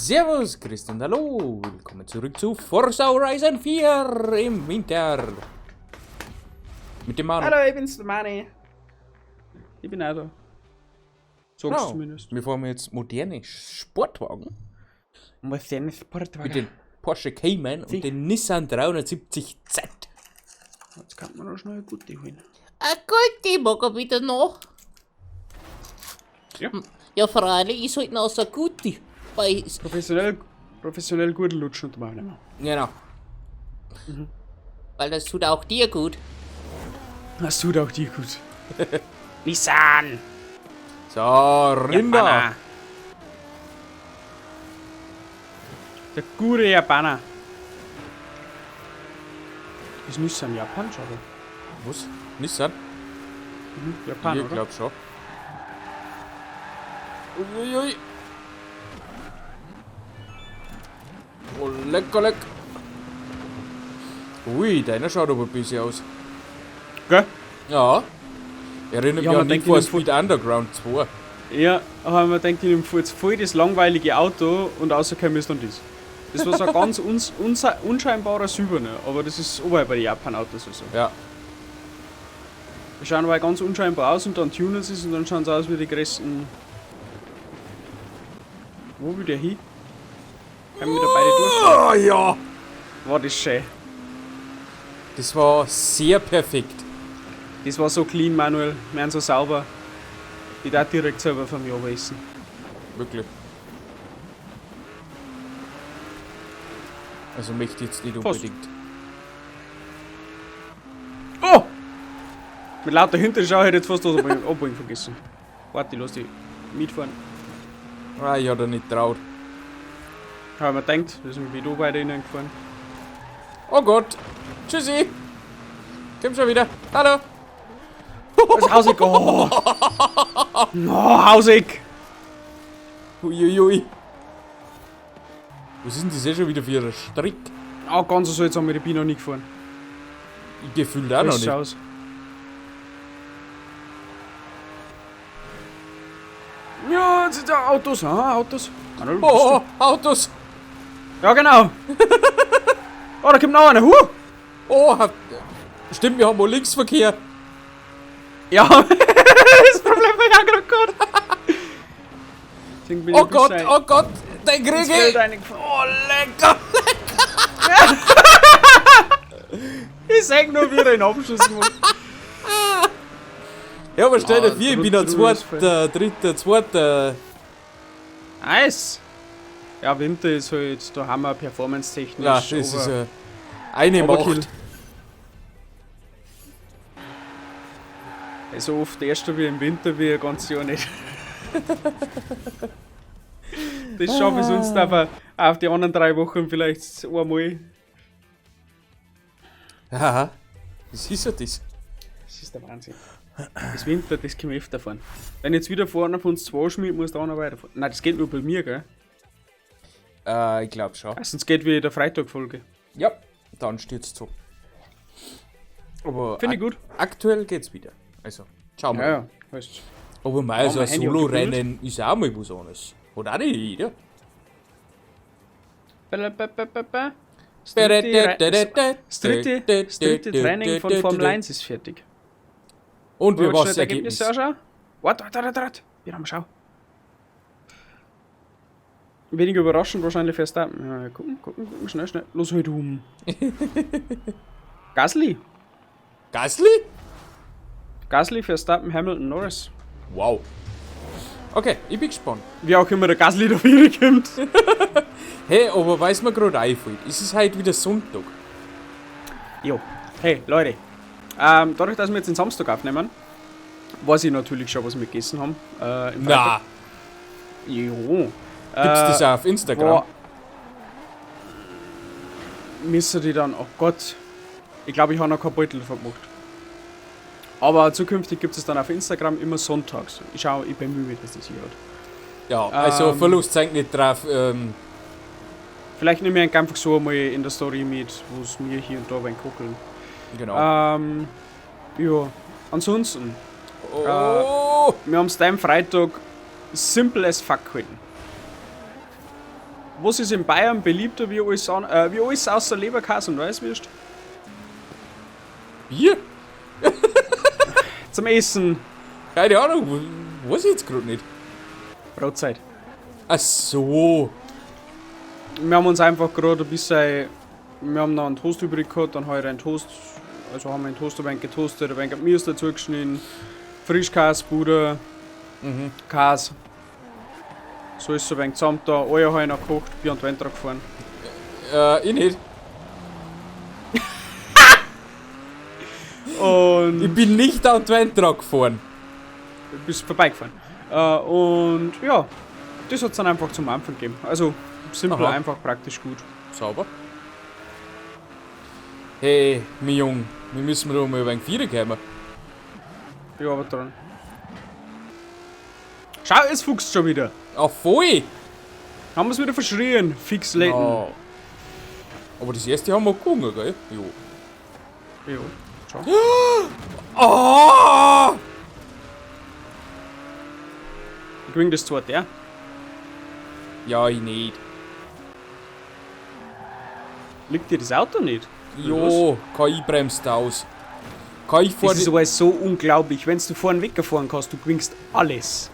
Servus, Christian, hallo, willkommen zurück zu Forza Horizon 4 im Winter. Mit dem Mann. Hallo, ich bin's, der Mani. Ich bin auch da. Sag's Genau. zumindest. Wir fahren jetzt moderne Sportwagen Moderne Sportwagen. mit dem Porsche Cayman und dem Nissan 370Z. Jetzt kann man noch schnell eine gute holen. Eine gute mag er wieder noch. Ja. Ja, freilich, ich sollte noch so eine gute. Weil Professionell gut lutschen und machen. Genau. weil das tut auch dir gut. Das tut auch dir gut. Nissan! So, Rinder. Japaner. Der gute Japaner. Ist Nissan japanisch, oder? Was? Nissan? Japan, Ich oder? glaub schon. Uiuiui. Oh, lecker, leck. Ui, deiner schaut aber ein bisschen aus. Gell? Ja. Erinnert Ja, mich man an Need denkt, for in dem Speed Underground 2. Ja, aber man denkt, ich nehme jetzt voll das langweilige Auto und außerkommen ist dann das. Das war so ein ganz unscheinbarer Silberner, aber das ist oberhalb bei den Japan-Autos so. Ja. Die schauen aber ganz unscheinbar aus und dann tunen sie es und dann schauen sie aus wie die größten. Wo will der hin? Können wir da beide durch? Oh ja. War das schön. Das war sehr perfekt. Das war so clean, Manuel. Wir sind so sauber. Ich darf direkt selber von mir essen. Wirklich. Also möchte ich jetzt nicht Fast. unbedingt. Oh! Mit lauter Hinterschau hätte ich jetzt fast das Abholen vergessen. Warte, ich lass dich mitfahren. Ah, ich hab da nicht traut. Aber man denkt, wir sind wieder beide hineingefahren. Oh Gott. Tschüssi. Komm schon wieder. Hallo. Was Hausig? Oh! No, Hausig! Uiuiui. Was ist denn das schon wieder für ein Strick? Oh, ganz so jetzt haben wir die Biene noch nicht gefahren. Ich gefühlt auch noch Das nicht. aus. Ja, jetzt sind da Autos. Autos. Manuel, wo bist Oh, Autos. du? Ja, genau. Oh, da kommt noch einer. Oh, stimmt, wir haben wohl Linksverkehr. Ja, das Problem war ja gerade gut. Deswegen bin ich Oh ein bisschen Gott, oh Gott. Den krieg ins Feld ich. reingefahren. Oh, lecker. Ich sag nur, wie er den Abschuss macht. Ja, aber stell dir vor, ich bin der Drüber zweite, dritte, zweite. Nice. Ja, Winter ist halt, da haben wir performance-technisch. Ja, das ist aber- eine Overkill. Macht. So oft erster wie im Winter wie ein ganzes Jahr nicht. Das schaffe ich sonst aber auf die anderen 3 Wochen vielleicht einmal. Haha. Das ist ja das. Das ist der Wahnsinn. Das Winter, das kann ich öfter fahren. Wenn jetzt wieder vorne von uns 2 schmiert, muss da noch weiterfahren. Nein, das geht nur bei mir, gell? Ich glaub schon. Sonst geht wie der Freitagfolge. Ja, dann stürzt so. Aber Finde ich gut. aktuell geht's wieder. Also, schauen wir. Ja, ja. Heißt. Aber mal so ein mein Handy Solo-Rennen ist auch mal was anderes. Hat auch nicht jeder. Das dritte Training von Formel 1 ist fertig. Und wir Wollen wir was das Ergebnis Ergebnis? anschauen? Warte. Wir haben schau. Weniger überraschend wahrscheinlich Verstappen. Ja, gucken, schnell. Los halt um. Gasly, Gasly? Verstappen, Hamilton, Norris. Wow. Okay, ich bin gespannt. Wie auch immer der Gasly da wieder kommt. Hey, aber weiß mir gerade einfällt, ist es heute wieder Sonntag? Jo. Hey, Leute. Dadurch, dass wir jetzt den Samstag aufnehmen, weiß ich natürlich schon, was wir gegessen haben. Im Na, Freitag. Jo. gibt's das auch auf Instagram? Müssen die dann, oh Gott, ich glaube, ich habe noch kein Beutel davon gemacht. Aber zukünftig gibt es dann auf Instagram immer sonntags. Ich bemühe mich, dass das hier hat. Ja, also Verlust zeigt nicht drauf. Vielleicht nehme ich einfach so mal in der Story mit, wo es mir hier und da beim Kokeln. Genau. Ja, ansonsten, Oh! wir haben es am Freitag simple as fuck gehalten. Was ist in Bayern beliebter wie alles außer Leberkäse und Weißwürst? Bier? Zum Essen. Keine Ahnung, weiß ich jetzt gerade nicht. Brotzeit. Ach so. Wir haben uns einfach gerade ein bisschen. Wir haben noch einen Toast übrig gehabt, dann heute einen Toast. Also haben wir einen Toast ein wenig getoastet, ein wenig Gemüse dazu geschnitten, Frischkäse, Butter, Käse. So ist es ein wenig zusammen da. Eier habe ich noch gekocht, Bier und Wein gefahren. Ich nicht. Und Ich bin nicht an den Weintrag gefahren. bist vorbeigefahren. Und ja, das hat es dann einfach zum Anfang gegeben. Also simpel, Aha. einfach, praktisch gut. Sauber. Hey, mein Junge, wir müssen da mal über ein Vier kommen. Ja, aber dran. Schau, es fuchst schon wieder. Ah, voll! Haben wir es wieder verschrien. Fix Läden. Ah. Aber das erste haben wir gewonnen, gell? Jo. Ja, schau. Ah! Ich gewinne das zweite, ja? Ja, ich nicht. Liegt dir das Auto nicht? Jo, KI bremst aus. KI vor Das ist aber so unglaublich. Wenn du vorne wegfahren kannst, du gewinnst alles.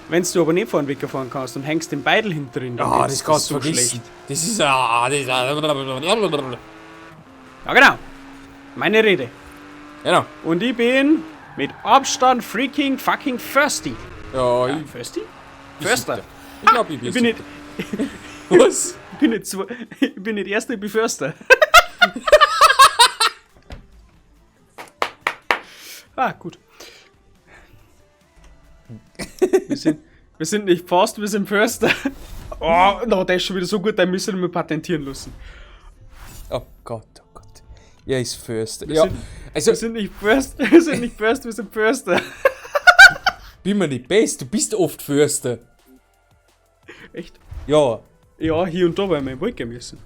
Wenn du aber nicht vorne wegfahren kannst und hängst den Beidel hinten drin, dann Ah, ist das kannst du so vergessen. schlecht. Das ist Ja, genau. Meine Rede. Genau. Und ich bin mit Abstand freaking fucking Firsty. Ja, Ja, ich, Firsty? ich Förster. Ich glaube, ich Ich bin bin nicht, Was? ich bin nicht Erster, ich bin Förster. Ah, gut. Wir sind nicht Fast, wir sind Förster. Oh, no, der ist schon wieder so gut, den müssen wir patentieren lassen. Oh Gott, oh Gott. Er ist Förster. Wir Ja, sind- also, Wir sind nicht First, wir sind nicht First, wir sind Förster. bin mir nicht best, du bist oft Förster. Echt? Ja. Ja, hier und da, weil wir im Wald gehen müssen.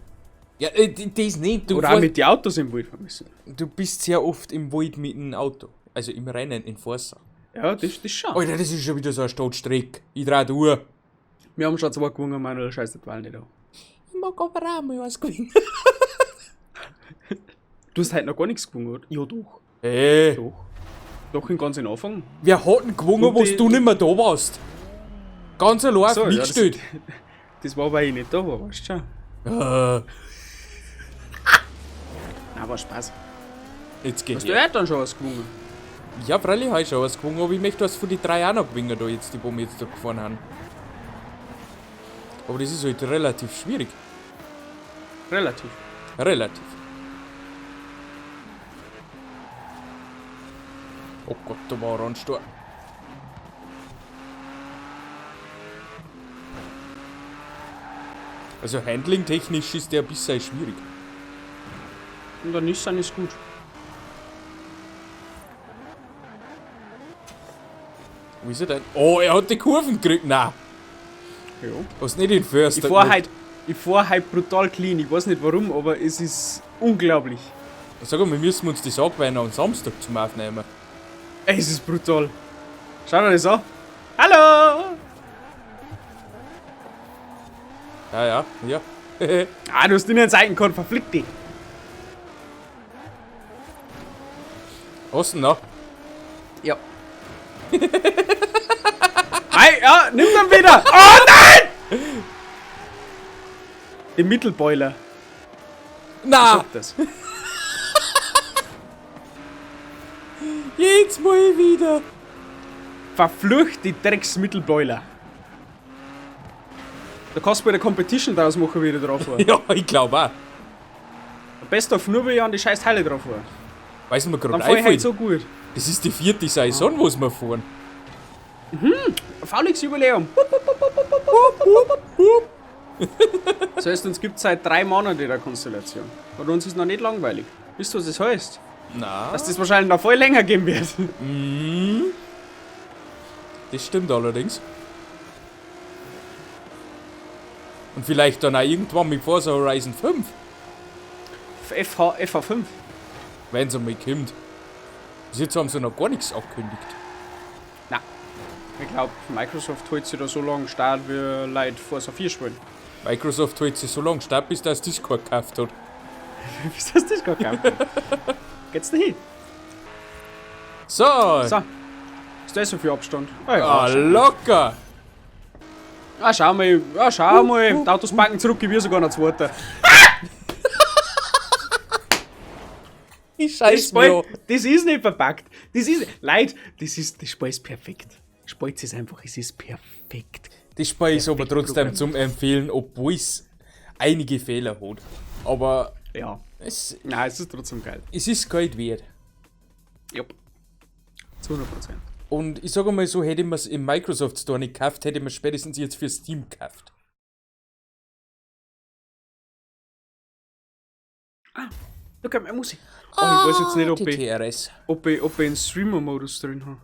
Ja, das nicht. Du, Oder auch mit den Autos im Wald fahren müssen. du bist sehr oft im Wald mit dem Auto. Also im Rennen, in Forsa. Ja, das schon. Alter, das ist schon wieder so eine Stadtstrecke. Ich drehe die Uhr. Wir haben schon 2 gewonnen, Manuel, scheiß die Wahl nicht an. Ich mag aber auch mal was gewinnen. Du hast heute noch gar nichts gewonnen, oder? Ja, doch. Hey, Doch. Doch, in ganz in Anfang. wer hat denn gewonnen, Und wo die- du nicht mehr da warst? Ganz allein So, ja, mitgestellt. Das war, weil ich nicht da war, weißt du schon. Na, war Spaß. Jetzt geht Hast du heute dann schon was gewonnen? Ja, freilich habe ich schon was gewonnen, aber ich möchte was von den 3 auch noch gewinnen, da jetzt, die wo wir jetzt da gefahren haben. Aber das ist halt relativ schwierig. Relativ. Relativ. Oh Gott, da war ein Randstor. Also handling-technisch ist der ein bisschen schwierig. Und der Nissan ist gut. Wie ist er denn? Oh, er hat die Kurven gekriegt. Nein, Ja. hast nicht den Förster. Ich fahr halt brutal clean. Ich weiß nicht warum, aber es ist unglaublich. Sag mal, wir müssen uns das angewöhnen am Samstag zum Aufnehmen. Ey, es ist brutal. Schau dir das an. Hallo! Ja, ja. Ah, du hast in den Seitenkord verflickt dich. Hast du ihn noch? Ja. Hey, ja, nimm dann wieder! Oh nein! Den Mittelboiler. Ich Nein! hab das. Jetzt mal wieder! Verflucht die Drecksmittelboiler. Da kannst du bei der Competition draus machen, wie du drauf war. Ja, ich glaube auch. Best of nur, weil ich an die scheiß Teile drauf war. Weißt du, mir Dann gerade fahr ich halt einfällt, so gut. das ist die 4. Saison, wo wir fahren. Faulix-Jubiläum. Das heißt, uns gibt es seit 3 Monaten der Konstellation. Und uns ist noch nicht langweilig. Wisst ihr, was das heißt? Na, Dass das wahrscheinlich noch voll länger gehen wird. das stimmt allerdings. Und vielleicht dann auch irgendwann mit Forza Horizon 5, FH5. wenn es einmal kommt. Bis jetzt haben sie noch gar nichts angekündigt. Na, ich glaube, Microsoft holt sich da so lange Start, wie Leute Forza 4 spielen. Microsoft hält sich so lange stark, bis das Discord gekauft hat. Wieso hast du das gerade gekauft? Geht's da hin? So, So. Ist das so viel Abstand? locker. Schau mal. Die Autos packen zurück, ich will sogar noch zweiter. Ich scheiß mir. Das ist nicht verpackt. Das ist. Leute, das Spiel ist perfekt. Spalt es einfach, es ist perfekt. Das Spiel ist aber Perfekt trotzdem Programm. zum Empfehlen, obwohl es einige Fehler hat. Aber Ja. es Nein, es ist trotzdem geil. ist Geld wert. Jupp. Zu 100%. Und ich sage mal so, hätte man es im Microsoft Store nicht gekauft, hätte man es spätestens jetzt für Steam gekauft. Da kommt mehr Musik. Oh, ich weiß jetzt nicht, die TRS. ob ich einen Streamer-Modus drin habe.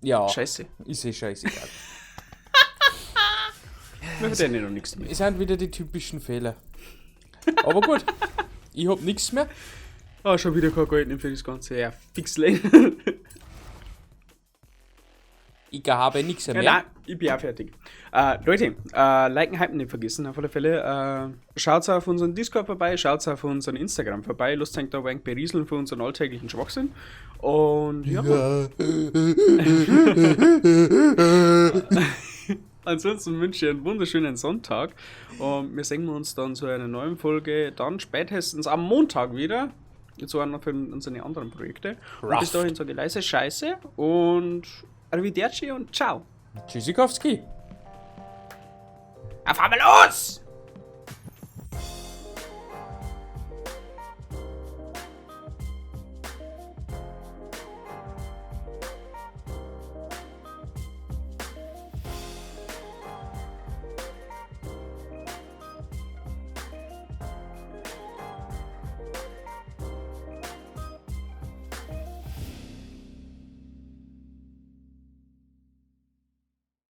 Ja, Scheiße. ist eh scheißegal. Wir verdienen noch nichts mehr. Es sind wieder die typischen Fehler. Aber gut, ich hab nichts mehr. Ah, schon wieder kein Geld für das Ganze. Ja, fix lane. Ich habe nichts mehr. Nein, ich bin auch fertig. Leute, liken, hypen nicht vergessen, auf alle Fälle. Schaut auf unseren Discord vorbei, schaut auf unseren Instagram vorbei. Lasst euch da ein wenig berieseln für unseren alltäglichen Schwachsinn. Und ja. Ansonsten wünsche ich einen wunderschönen Sonntag. Und wir sehen uns dann zu einer neuen Folge, dann spätestens am Montag wieder. Zu einer von unseren anderen Projekte. Und bis dahin sage ich leise Scheiße und Arrivederci und ciao. Tschüssikowski. Auf einmal los!